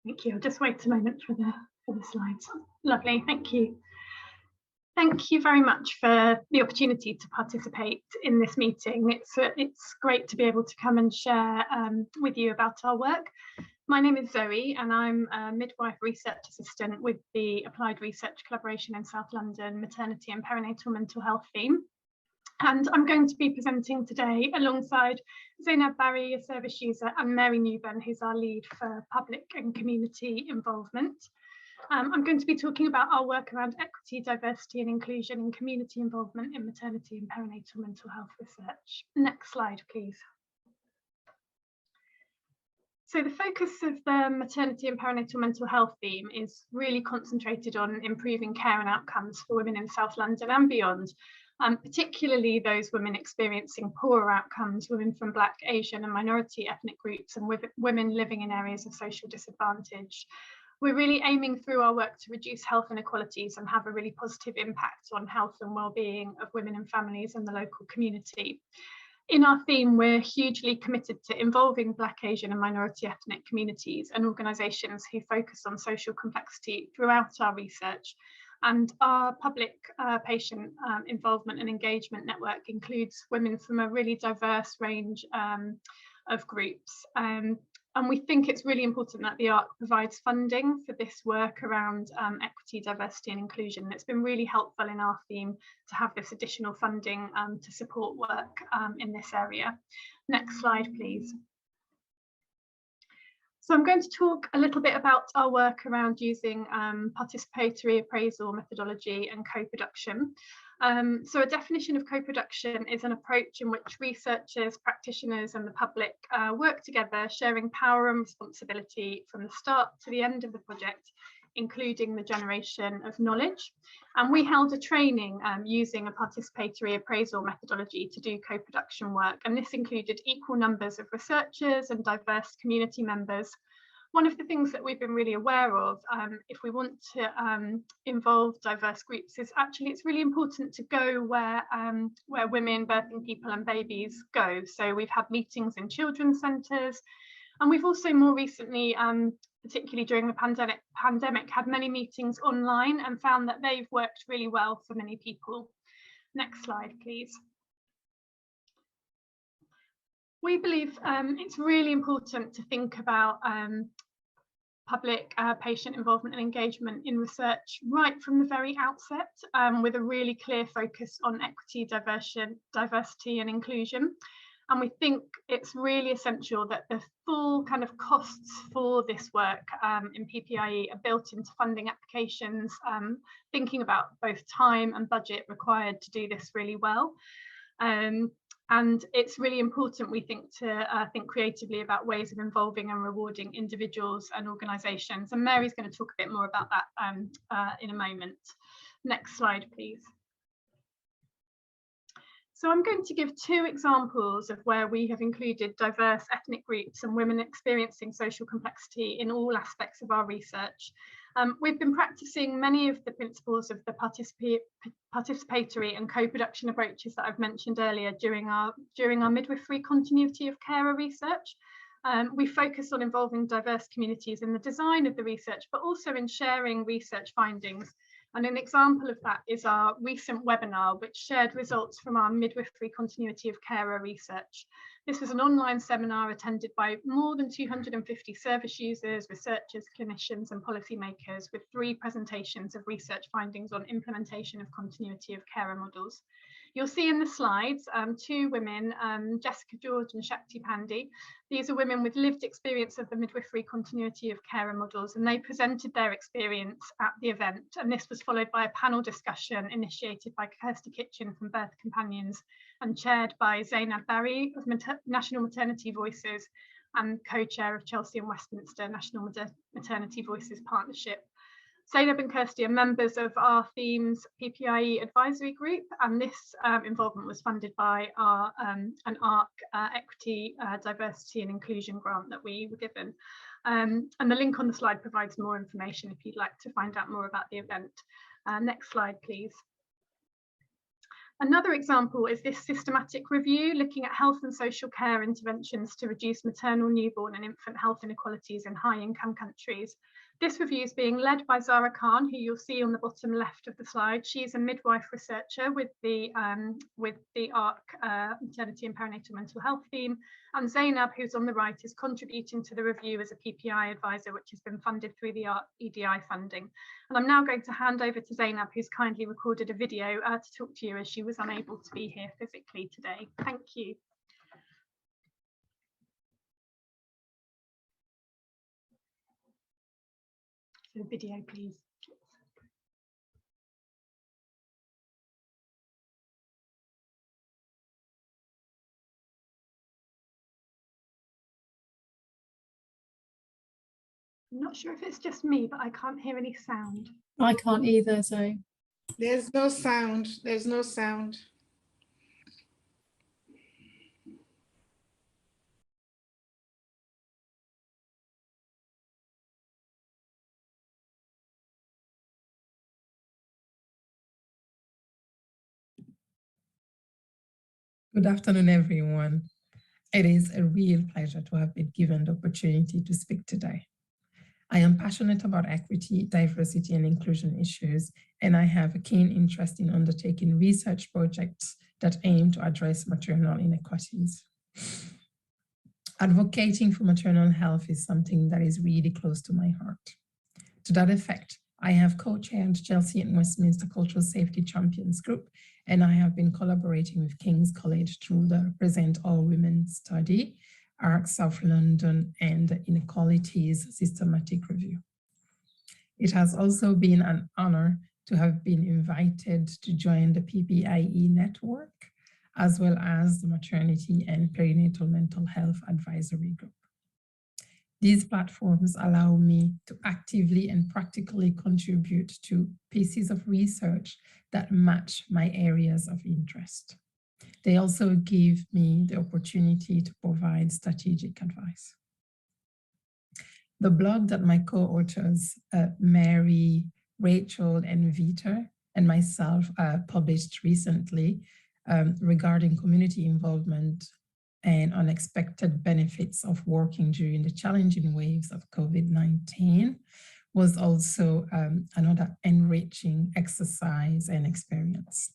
Thank you. I'll just wait a moment for the slides. Lovely, thank you. Thank you very much for the opportunity to participate in this meeting. It's great to be able to come and share with you about our work. My name is Zoe and I'm a midwife research assistant with the Applied Research Collaboration in South London Maternity and Perinatal Mental Health theme. And I'm going to be presenting today alongside Zainab Barry, a service user, and Mary Newburn, who's our lead for public and community involvement. I'm going to be talking about our work around equity, diversity and inclusion and community involvement in maternity and perinatal mental health research. Next slide, please. So the focus of the maternity and perinatal mental health theme is really concentrated on improving care and outcomes for women in South London and beyond, particularly those women experiencing poorer outcomes, women from Black, Asian and minority ethnic groups, and women living in areas of social disadvantage. We're really aiming through our work to reduce health inequalities and have a really positive impact on health and well-being of women and families in the local community. In our theme, we're hugely committed to involving Black, Asian and minority ethnic communities and organisations who focus on social complexity throughout our research. And our public patient involvement and engagement network includes women from a really diverse range of groups. And we think it's really important that the ARC provides funding for this work around equity, diversity and inclusion. It's been really helpful in our theme to have this additional funding to support work in this area. Next slide, please. So I'm going to talk a little bit about our work around using participatory appraisal methodology and co-production. So a definition of co-production is an approach in which researchers, practitioners and the public work together, sharing power and responsibility from the start to the end of the project, including the generation of knowledge. And we held a training using a participatory appraisal methodology to do co-production work, and this included equal numbers of researchers and diverse community members. One of the things that we've been really aware of, if we want to involve diverse groups, is actually it's really important to go where women, birthing people and babies go. So we've had meetings in children's centres, and we've also more recently, particularly during the pandemic, had many meetings online and found that they've worked really well for many people. Next slide, please. We believe it's really important to think about public patient involvement and engagement in research right from the very outset, with a really clear focus on equity, diversity and inclusion. And we think it's really essential that the full kind of costs for this work in PPIE are built into funding applications, thinking about both time and budget required to do this really well. And it's really important, we think, to think creatively about ways of involving and rewarding individuals and organisations. And Mary's going to talk a bit more about that in a moment. Next slide, please. So I'm going to give two examples of where we have included diverse ethnic groups and women experiencing social complexity in all aspects of our research. We've been practicing many of the principles of the participatory and co-production approaches that I've mentioned earlier during our midwifery continuity of carer research. We focus on involving diverse communities in the design of the research, but also in sharing research findings. And an example of that is our recent webinar, which shared results from our midwifery continuity of carer research. This was an online seminar attended by more than 250 service users, researchers, clinicians and policymakers, with 3 presentations of research findings on implementation of continuity of carer models. You'll see in the slides 2 women, Jessica George and Shakti Pandey. These are women with lived experience of the midwifery continuity of carer models, and they presented their experience at the event. And this was followed by a panel discussion initiated by Kirsty Kitchen from Birth Companions and chaired by Zainab Barry of National Maternity Voices and co-chair of Chelsea and Westminster National Maternity Voices Partnership. Zainab and Kirsty are members of our theme's PPIE advisory group, and this involvement was funded by our an ARC equity, diversity and inclusion grant that we were given. And the link on the slide provides more information if you'd like to find out more about the event. Next slide, please. Another example is this systematic review looking at health and social care interventions to reduce maternal, newborn and infant health inequalities in high-income countries. This review is being led by Zara Khan, who you'll see on the bottom left of the slide. She's a midwife researcher with the ARC maternity and perinatal mental health theme, and Zainab, who's on the right, is contributing to the review as a PPI advisor, which has been funded through the ARC EDI funding. And I'm now going to hand over to Zainab, who's kindly recorded a video to talk to you as she was unable to be here physically today. Thank you. So video, please. I'm not sure if it's just me, but I can't hear any sound. I can't either, so. There's no sound. There's no sound. Good afternoon, everyone. It is a real pleasure to have been given the opportunity to speak today. I am passionate about equity, diversity, and inclusion issues, and I have a keen interest in undertaking research projects that aim to address maternal inequities. Advocating for maternal health is something that is really close to my heart. To that effect, I have co-chaired Chelsea and Westminster Cultural Safety Champions Group, and I have been collaborating with King's College through the Present All Women study, ARC South London, and the Inequalities Systematic Review. It has also been an honor to have been invited to join the PPIE network, as well as the Maternity and Perinatal Mental Health Advisory Group. These platforms allow me to actively and practically contribute to pieces of research that match my areas of interest. They also give me the opportunity to provide strategic advice. The blog that my co-authors, Mary, Rachel, and Vita, and myself published recently regarding community involvement and unexpected benefits of working during the challenging waves of COVID-19 was also another enriching exercise and experience.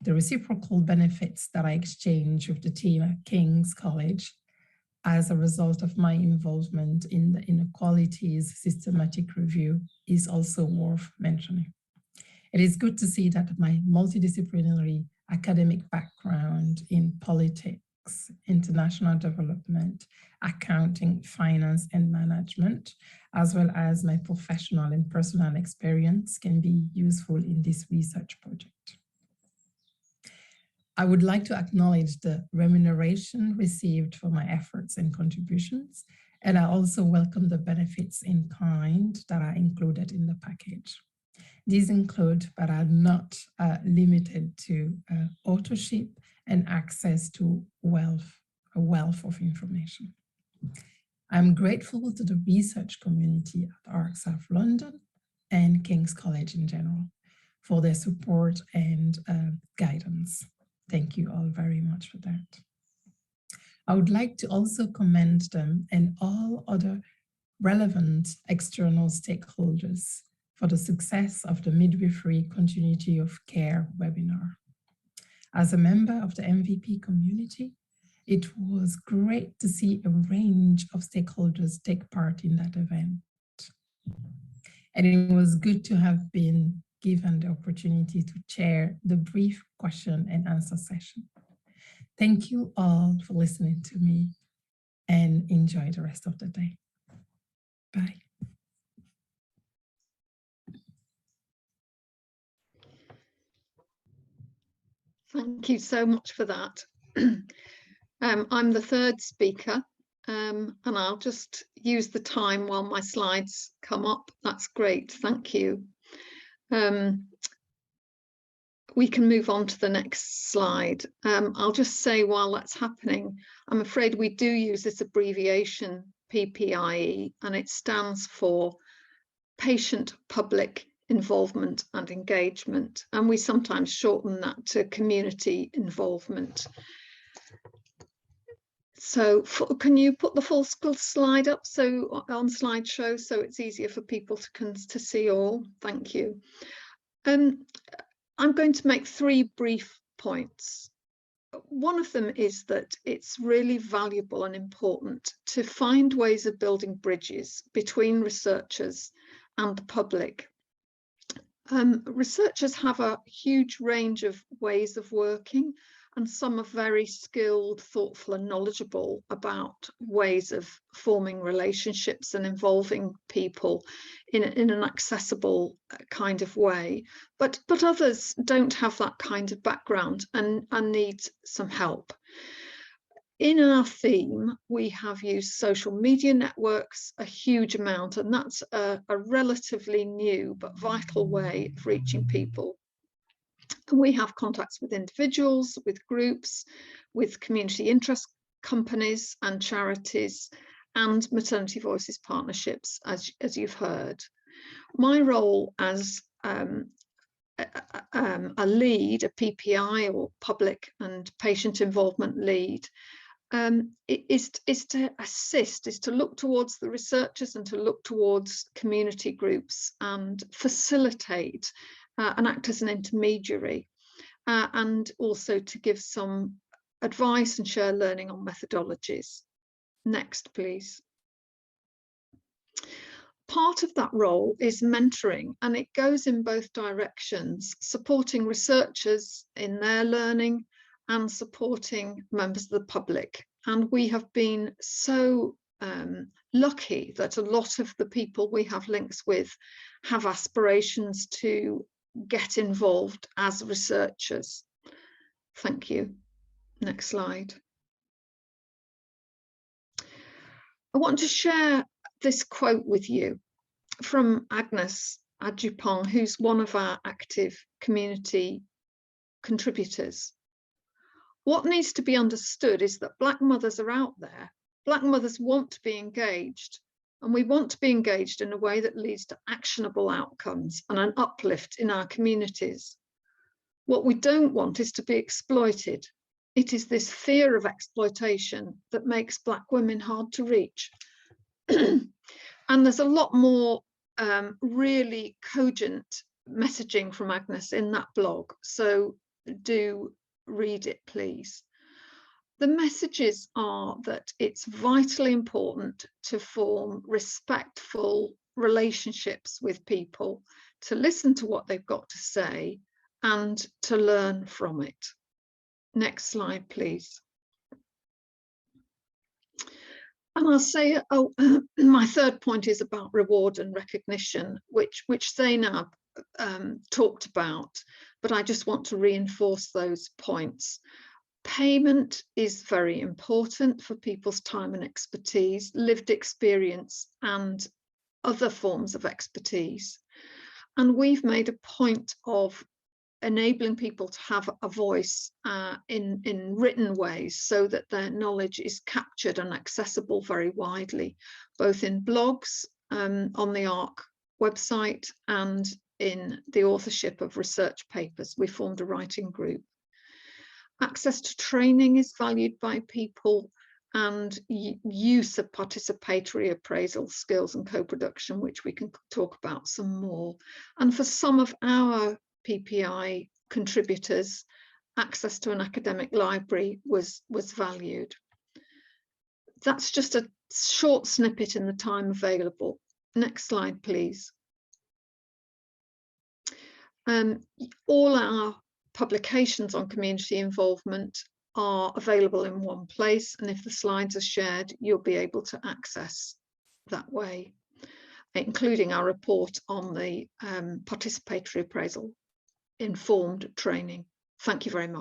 The reciprocal benefits that I exchanged with the team at King's College as a result of my involvement in the Inequalities Systematic Review is also worth mentioning. It is good to see that my multidisciplinary academic background in politics, international development, accounting, finance, and management, as well as my professional and personal experience can be useful in this research project. I would like to acknowledge the remuneration received for my efforts and contributions, and I also welcome the benefits in kind that are included in the package. These include, but are not limited to, authorship and access to a wealth of information. I'm grateful to the research community at ARC South London and King's College in general for their support and guidance. Thank you all very much for that. I would like to also commend them and all other relevant external stakeholders for the success of the Midwifery Continuity of Care webinar. As a member of the MVP community, it was great to see a range of stakeholders take part in that event. And it was good to have been given the opportunity to chair the brief question and answer session. Thank you all for listening to me, and enjoy the rest of the day. Bye. Thank you so much for that. I'm the third speaker, and I'll just use the time while my slides come up. That's great, thank you. We can move on to the next slide. I'll just say while that's happening, I'm afraid we do use this abbreviation PPIE, and it stands for Patient Public involvement and engagement, and we sometimes shorten that to community involvement. So can you put the full slide up so on slideshow so it's easier for people to see all? Thank you. I'm going to make 3 brief points. One of them is that it's really valuable and important to find ways of building bridges between researchers and the public. Researchers have a huge range of ways of working, and some are very skilled, thoughtful and knowledgeable about ways of forming relationships and involving people in an accessible kind of way. But others don't have that kind of background and need some help. In our theme, we have used social media networks a huge amount, and that's a relatively new but vital way of reaching people. And we have contacts with individuals, with groups, with community interest companies and charities, and Maternity Voices partnerships, as you've heard. My role as a lead, a PPI or public and patient involvement lead, is to assist, is to look towards the researchers and to look towards community groups and facilitate and act as an intermediary, and also to give some advice and share learning on methodologies. Next, please. Part of that role is mentoring, and it goes in both directions, supporting researchers in their learning and supporting members of the public. And we have been so lucky that a lot of the people we have links with have aspirations to get involved as researchers. Thank you. Next slide. I want to share this quote with you from Agnes Adjupong, who's one of our active community contributors. What needs to be understood is that Black mothers are out there. Black mothers want to be engaged, and we want to be engaged in a way that leads to actionable outcomes and an uplift in our communities. What we don't want is to be exploited. It is this fear of exploitation that makes Black women hard to reach. And there's a lot more really cogent messaging from Agnes in that blog, so do read it, please. The messages are that it's vitally important to form respectful relationships with people, to listen to what they've got to say and to learn from it. Next slide, please. And I'll say, my third point is about reward and recognition, which Zainab talked about, but I just want to reinforce those points. Payment is very important for people's time and expertise, lived experience and other forms of expertise. And we've made a point of enabling people to have a voice in written ways so that their knowledge is captured and accessible very widely, both in blogs on the ARC website and in the authorship of research papers. We formed a writing group. Access to training is valued by people, and use of participatory appraisal skills and co-production, which we can talk about some more. And for some of our PPI contributors, access to an academic library was valued. That's just a short snippet in the time available. Next slide, please. All our publications on community involvement are available in one place, and if the slides are shared, you'll be able to access that way, including our report on the participatory appraisal informed training. Thank you very much.